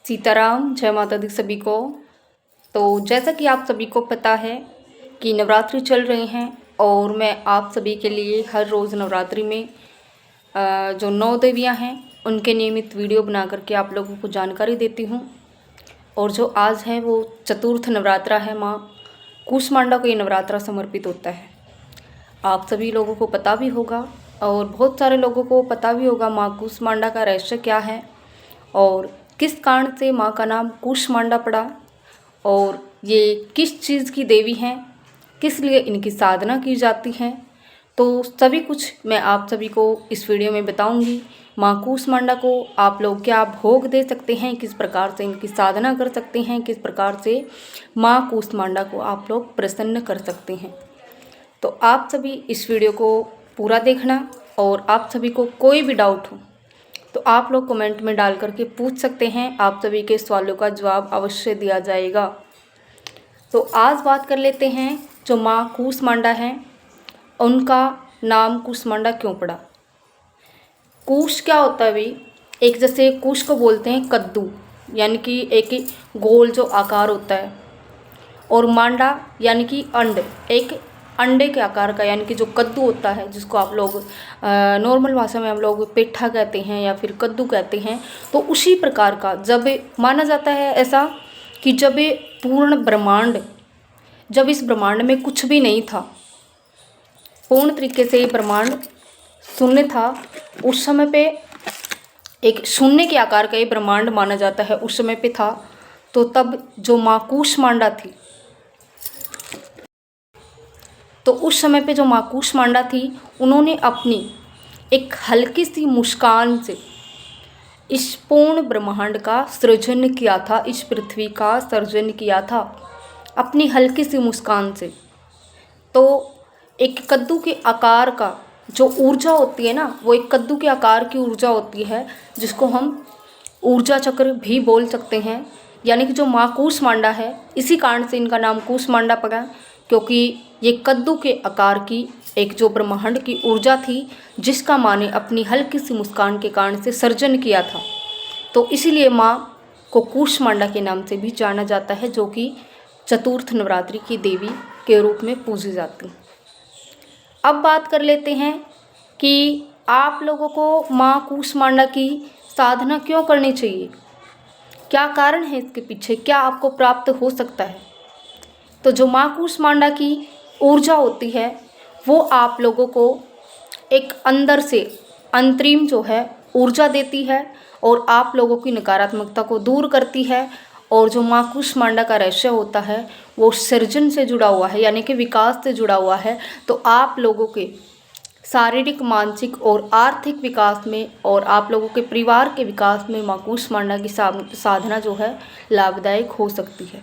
सीताराम, जय माता दी सभी को। तो जैसा कि आप सभी को पता है कि नवरात्रि चल रहे हैं और मैं आप सभी के लिए हर रोज़ नवरात्रि में जो 9 देवियां हैं उनके नियमित वीडियो बना करके आप लोगों को जानकारी देती हूं। और जो आज है वो चतुर्थ नवरात्रा है, माँ कूष्मांडा को ये नवरात्रा समर्पित होता है। आप सभी लोगों को पता भी होगा और बहुत सारे लोगों को पता भी होगा माँ कूष्मांडा का रहस्य क्या है और किस कारण से माँ का नाम कूष्मांडा पड़ा और ये किस चीज़ की देवी हैं, किस लिए इनकी साधना की जाती है। तो सभी कुछ मैं आप सभी को इस वीडियो में बताऊंगी। माँ कूष्मांडा को आप लोग क्या भोग दे सकते हैं, किस प्रकार से इनकी साधना कर सकते हैं, किस प्रकार से माँ कूष्मांडा को आप लोग प्रसन्न कर सकते हैं। तो आप सभी इस वीडियो को पूरा देखना और आप सभी को कोई भी डाउट हो तो आप लोग कमेंट में डाल करके पूछ सकते हैं। आप सभी के सवालों का जवाब अवश्य दिया जाएगा। तो आज बात कर लेते हैं जो माँ कूष्मांडा हैं, उनका नाम कूष्मांडा क्यों पड़ा। कूश क्या होता है भाई? एक जैसे कूश को बोलते हैं कद्दू, यानी कि एक गोल जो आकार होता है, और मांडा यानी कि अंड, एक अंडे के आकार का, यानी कि जो कद्दू होता है जिसको आप लोग नॉर्मल भाषा में हम लोग पेठा कहते हैं या फिर कद्दू कहते हैं। तो उसी प्रकार का जब माना जाता है ऐसा कि जब ये पूर्ण ब्रह्मांड, जब इस ब्रह्मांड में कुछ भी नहीं था, पूर्ण तरीके से ये ब्रह्मांड शून्य था, उस समय पे एक शून्य के आकार का ये ब्रह्मांड माना जाता है, उस समय पे था। तो तब जो माँ कूष्मांडा थी, तो उस समय पे जो माँ कूष्मांडा थी, उन्होंने अपनी एक हल्की सी मुस्कान से इस पूर्ण ब्रह्मांड का सृजन किया था, इस पृथ्वी का सर्जन किया था अपनी हल्की सी मुस्कान से। तो एक कद्दू के आकार का जो ऊर्जा होती है ना, वो एक कद्दू के आकार की ऊर्जा होती है जिसको हम ऊर्जा चक्र भी बोल सकते हैं। यानी कि जो माँ कूष्मांडा है, इसी कारण से इनका नाम कूष्मांडा पड़ा, क्योंकि ये कद्दू के आकार की एक जो ब्रह्मांड की ऊर्जा थी जिसका माँ ने अपनी हल्की सी मुस्कान के कारण से सर्जन किया था। तो इसीलिए माँ को कूष्मांडा के नाम से भी जाना जाता है, जो कि चतुर्थ नवरात्रि की देवी के रूप में पूजी जाती है। अब बात कर लेते हैं कि आप लोगों को माँ कूष्मांडा की साधना क्यों करनी चाहिए, क्या कारण है इसके पीछे, क्या आपको प्राप्त हो सकता है। तो जो माँ कूष्मांडा की ऊर्जा होती है वो आप लोगों को एक अंदर से अंतरिम जो है ऊर्जा देती है और आप लोगों की नकारात्मकता को दूर करती है। और जो माँ कूष्मांडा का रहस्य होता है वो सृजन से जुड़ा हुआ है, यानी कि विकास से जुड़ा हुआ है। तो आप लोगों के शारीरिक, मानसिक और आर्थिक विकास में और आप लोगों के परिवार के विकास में माँ कूष्मांडा की साधना जो है लाभदायक हो सकती है।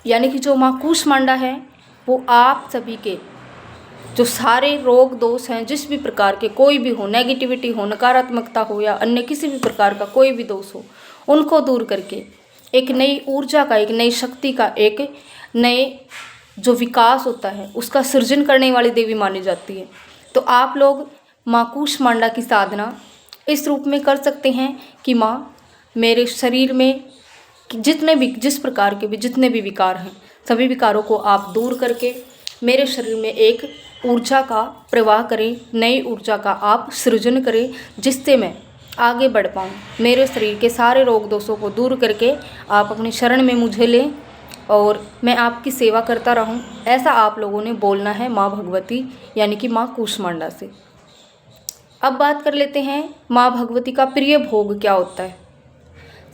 यानी कि जो माँ कूष्मांडा है वो आप सभी के जो सारे रोग दोष हैं, जिस भी प्रकार के कोई भी हो, नेगेटिविटी हो, नकारात्मकता हो या अन्य किसी भी प्रकार का कोई भी दोष हो, उनको दूर करके एक नई ऊर्जा का, एक नई शक्ति का, एक नए जो विकास होता है उसका सृजन करने वाली देवी मानी जाती है। तो आप लोग माँ कूष्मांडा की साधना इस रूप में कर सकते हैं कि माँ मेरे शरीर में जितने भी, जिस प्रकार के भी जितने भी विकार हैं, सभी विकारों को आप दूर करके मेरे शरीर में एक ऊर्जा का प्रवाह करें, नई ऊर्जा का आप सृजन करें, जिससे मैं आगे बढ़ पाऊँ। मेरे शरीर के सारे रोग दोषों को दूर करके आप अपनी शरण में मुझे लें और मैं आपकी सेवा करता रहूं। ऐसा आप लोगों ने बोलना है माँ भगवती यानी कि माँ कूष्मांडा से। अब बात कर लेते हैं माँ भगवती का प्रिय भोग क्या होता है।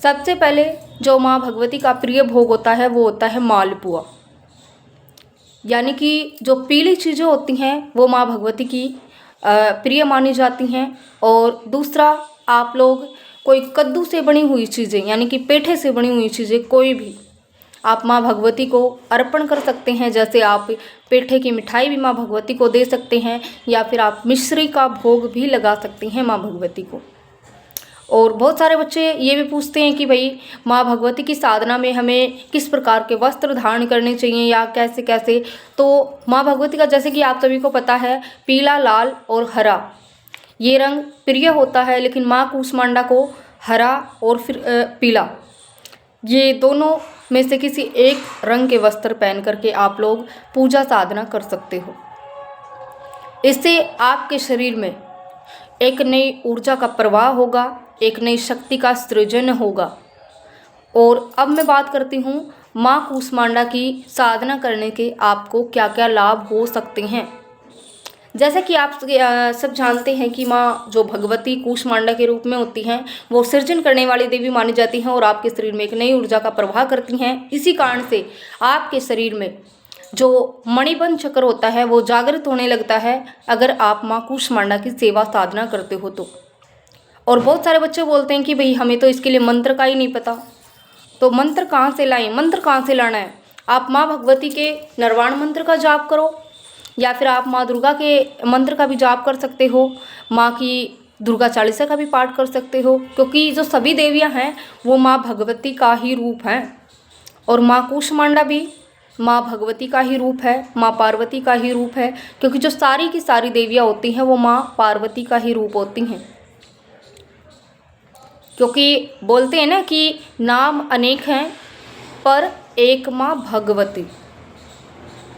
सबसे पहले जो माँ भगवती का प्रिय भोग होता है वो होता है मालपुआ, यानी कि जो पीली चीज़ें होती हैं वो माँ भगवती की प्रिय मानी जाती हैं। और दूसरा, आप लोग कोई कद्दू से बनी हुई चीज़ें, यानी कि पेठे से बनी हुई चीज़ें कोई भी आप माँ भगवती को अर्पण कर सकते हैं। जैसे आप पेठे की मिठाई भी माँ भगवती को दे सकते हैं या फिर आप मिश्री का भोग भी लगा सकते हैं माँ भगवती को। और बहुत सारे बच्चे ये भी पूछते हैं कि भाई माँ भगवती की साधना में हमें किस प्रकार के वस्त्र धारण करने चाहिए या कैसे कैसे। तो माँ भगवती का, जैसे कि आप सभी को पता है, पीला, लाल और हरा ये रंग प्रिय होता है, लेकिन माँ कूष्मांडा को हरा और फिर पीला, ये दोनों में से किसी एक रंग के वस्त्र पहन करके आप लोग पूजा साधना कर सकते हो। इससे आपके शरीर में एक नई ऊर्जा का प्रवाह होगा, एक नई शक्ति का सृजन होगा। और अब मैं बात करती हूँ माँ कूष्मांडा की साधना करने के आपको क्या क्या लाभ हो सकते हैं। जैसा कि आप सब जानते हैं कि माँ जो भगवती कूष्मांडा के रूप में होती हैं, वो सृजन करने वाली देवी मानी जाती हैं और आपके शरीर में एक नई ऊर्जा का प्रवाह करती हैं। इसी कारण से आपके शरीर में जो मणिबंध चक्र होता है वो जागृत होने लगता है अगर आप माँ कूष्मांडा की सेवा साधना करते हो तो। और बहुत सारे बच्चे बोलते हैं कि भाई हमें तो इसके लिए मंत्र का ही नहीं पता, तो मंत्र कहाँ से लाएं, मंत्र कहाँ से लाना है। आप माँ भगवती के निर्वाण मंत्र का जाप करो या फिर आप माँ दुर्गा के मंत्र का भी जाप कर सकते हो, माँ की दुर्गा चालीसा का भी पाठ कर सकते हो, क्योंकि जो सभी देवियाँ हैं वो माँ भगवती का ही रूप हैं। और माँ कूष्मांडा भी माँ भगवती का ही रूप है, माँ पार्वती का ही रूप है, क्योंकि जो सारी की सारी देवियाँ होती हैं वो माँ पार्वती का ही रूप होती हैं। क्योंकि बोलते हैं ना कि नाम अनेक हैं पर एक माँ भगवती,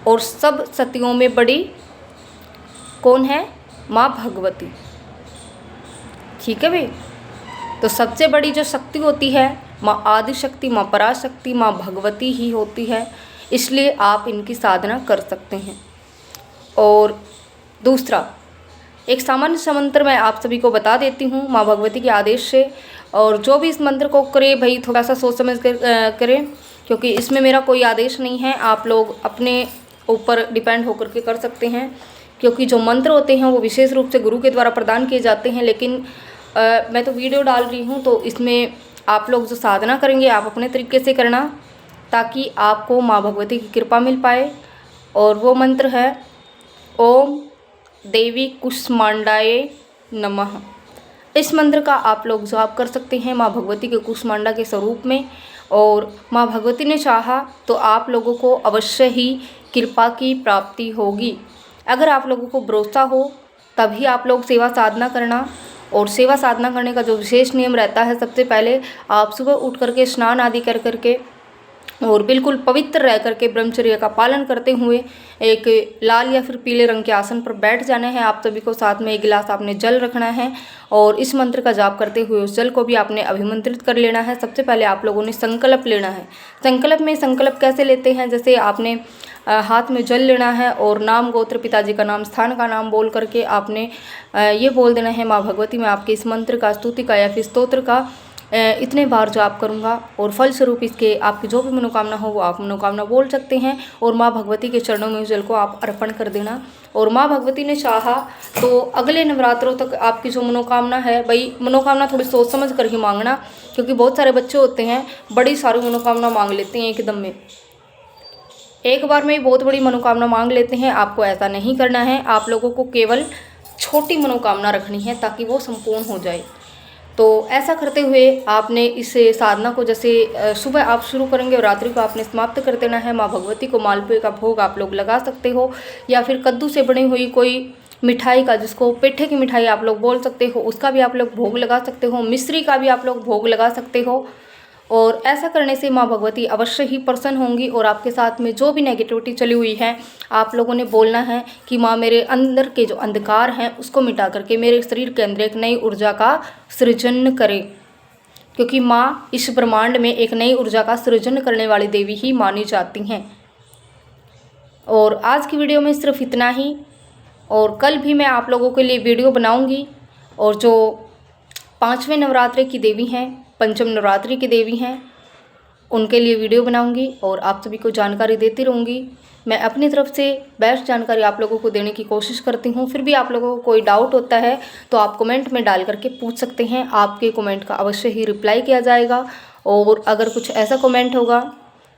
और सब सतियों में बड़ी कौन है, माँ भगवती। ठीक है भाई, तो सबसे बड़ी जो शक्ति होती है माँ आदि शक्ति, माँ पराशक्ति, माँ भगवती ही होती है, इसलिए आप इनकी साधना कर सकते हैं। और दूसरा एक सामान्य सा मंत्र मैं आप सभी को बता देती हूँ माँ भगवती के आदेश से, और जो भी इस मंत्र को करे भाई थोड़ा सा सोच समझ कर करें, क्योंकि इसमें मेरा कोई आदेश नहीं है, आप लोग अपने ऊपर डिपेंड होकर के कर सकते हैं। क्योंकि जो मंत्र होते हैं वो विशेष रूप से गुरु के द्वारा प्रदान किए जाते हैं, लेकिन मैं तो वीडियो डाल रही हूँ तो इसमें आप लोग जो साधना करेंगे आप अपने तरीके से करना, ताकि आपको माँ भगवती की कृपा मिल पाए। और वो मंत्र है ओम देवी कूष्मांडाय नमः। इस मंत्र का आप लोग जाप कर सकते हैं माँ भगवती के कूष्मांडा के स्वरूप में, और माँ भगवती ने चाहा तो आप लोगों को अवश्य ही कृपा की प्राप्ति होगी। अगर आप लोगों को भरोसा हो तभी आप लोग सेवा साधना करना। और सेवा साधना करने का जो विशेष नियम रहता है, सबसे पहले आप सुबह उठ करके स्नान आदि कर करके और बिल्कुल पवित्र रह करके ब्रह्मचर्य का पालन करते हुए एक लाल या फिर पीले रंग के आसन पर बैठ जाना है। आप सभी को साथ में एक गिलास आपने जल रखना है और इस मंत्र का जाप करते हुए उस जल को भी आपने अभिमंत्रित कर लेना है। सबसे पहले आप लोगों ने संकल्प लेना है। संकल्प कैसे लेते हैं, जैसे आपने हाथ में जल लेना है और नाम, गोत्र, पिताजी का नाम, स्थान का नाम बोल करके आपने ये बोल देना है, माँ भगवती मैं आपके इस मंत्र का, स्तुति का या फिर स्तोत्र का इतने बार जाप करूँगा और फलस्वरूप इसके आपकी जो भी मनोकामना हो वो आप मनोकामना बोल सकते हैं। और माँ भगवती के चरणों में उस जल को आप अर्पण कर देना। और माँ भगवती ने चाहा तो अगले नवरात्रों तक आपकी जो मनोकामना है, भाई मनोकामना थोड़ी सोच समझ कर ही मांगना, क्योंकि बहुत सारे बच्चे होते हैं बड़ी सारी मनोकामना मांग लेते हैं एकदम में, एक बार में बहुत बड़ी मनोकामना मांग लेते हैं। आपको ऐसा नहीं करना है, आप लोगों को केवल छोटी मनोकामना रखनी है ताकि वो संपूर्ण हो जाए। तो ऐसा करते हुए आपने इस साधना को जैसे सुबह आप शुरू करेंगे और रात्रि को आपने समाप्त कर देना है। माँ भगवती को मालपुए का भोग आप लोग लगा सकते हो, या फिर कद्दू से बनी हुई कोई मिठाई का, जिसको पेठे की मिठाई आप लोग बोल सकते हो, उसका भी आप लोग भोग लगा सकते हो। मिश्री का भी आप लोग भोग लगा सकते हो। और ऐसा करने से माँ भगवती अवश्य ही प्रसन्न होंगी और आपके साथ में जो भी नेगेटिविटी चली हुई है, आप लोगों ने बोलना है कि माँ मेरे अंदर के जो अंधकार हैं उसको मिटा करके मेरे शरीर के अंदर एक नई ऊर्जा का सृजन करें, क्योंकि माँ इस ब्रह्मांड में एक नई ऊर्जा का सृजन करने वाली देवी ही मानी जाती हैं। और आज की वीडियो में सिर्फ इतना ही, और कल भी मैं आप लोगों के लिए वीडियो बनाऊंगी। और जो 5वें नवरात्रि की देवी हैं, पंचम नवरात्रि की देवी हैं, उनके लिए वीडियो बनाऊंगी और आप सभी को जानकारी देती रहूँगी। मैं अपनी तरफ से बेस्ट जानकारी आप लोगों को देने की कोशिश करती हूँ। फिर भी आप लोगों को कोई डाउट होता है तो आप कमेंट में डाल करके पूछ सकते हैं, आपके कमेंट का अवश्य ही रिप्लाई किया जाएगा। और अगर कुछ ऐसा कमेंट होगा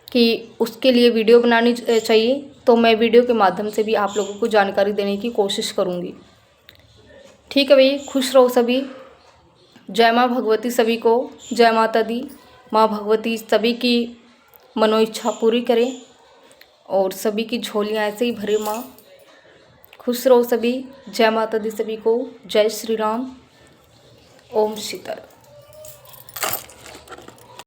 कि उसके लिए वीडियो बनानी चाहिए तो मैं वीडियो के माध्यम से भी आप लोगों को जानकारी देने की कोशिश करूँगी। ठीक है भाई, खुश रहो सभी। जय माँ भगवती सभी को, जय माता दी। माँ भगवती सभी की मनोइच्छा पूरी करें और सभी की झोलियाँ ऐसे ही भरे माँ। खुश रहो सभी। जय माता दी सभी को। जय श्री राम। ओम सीताराम।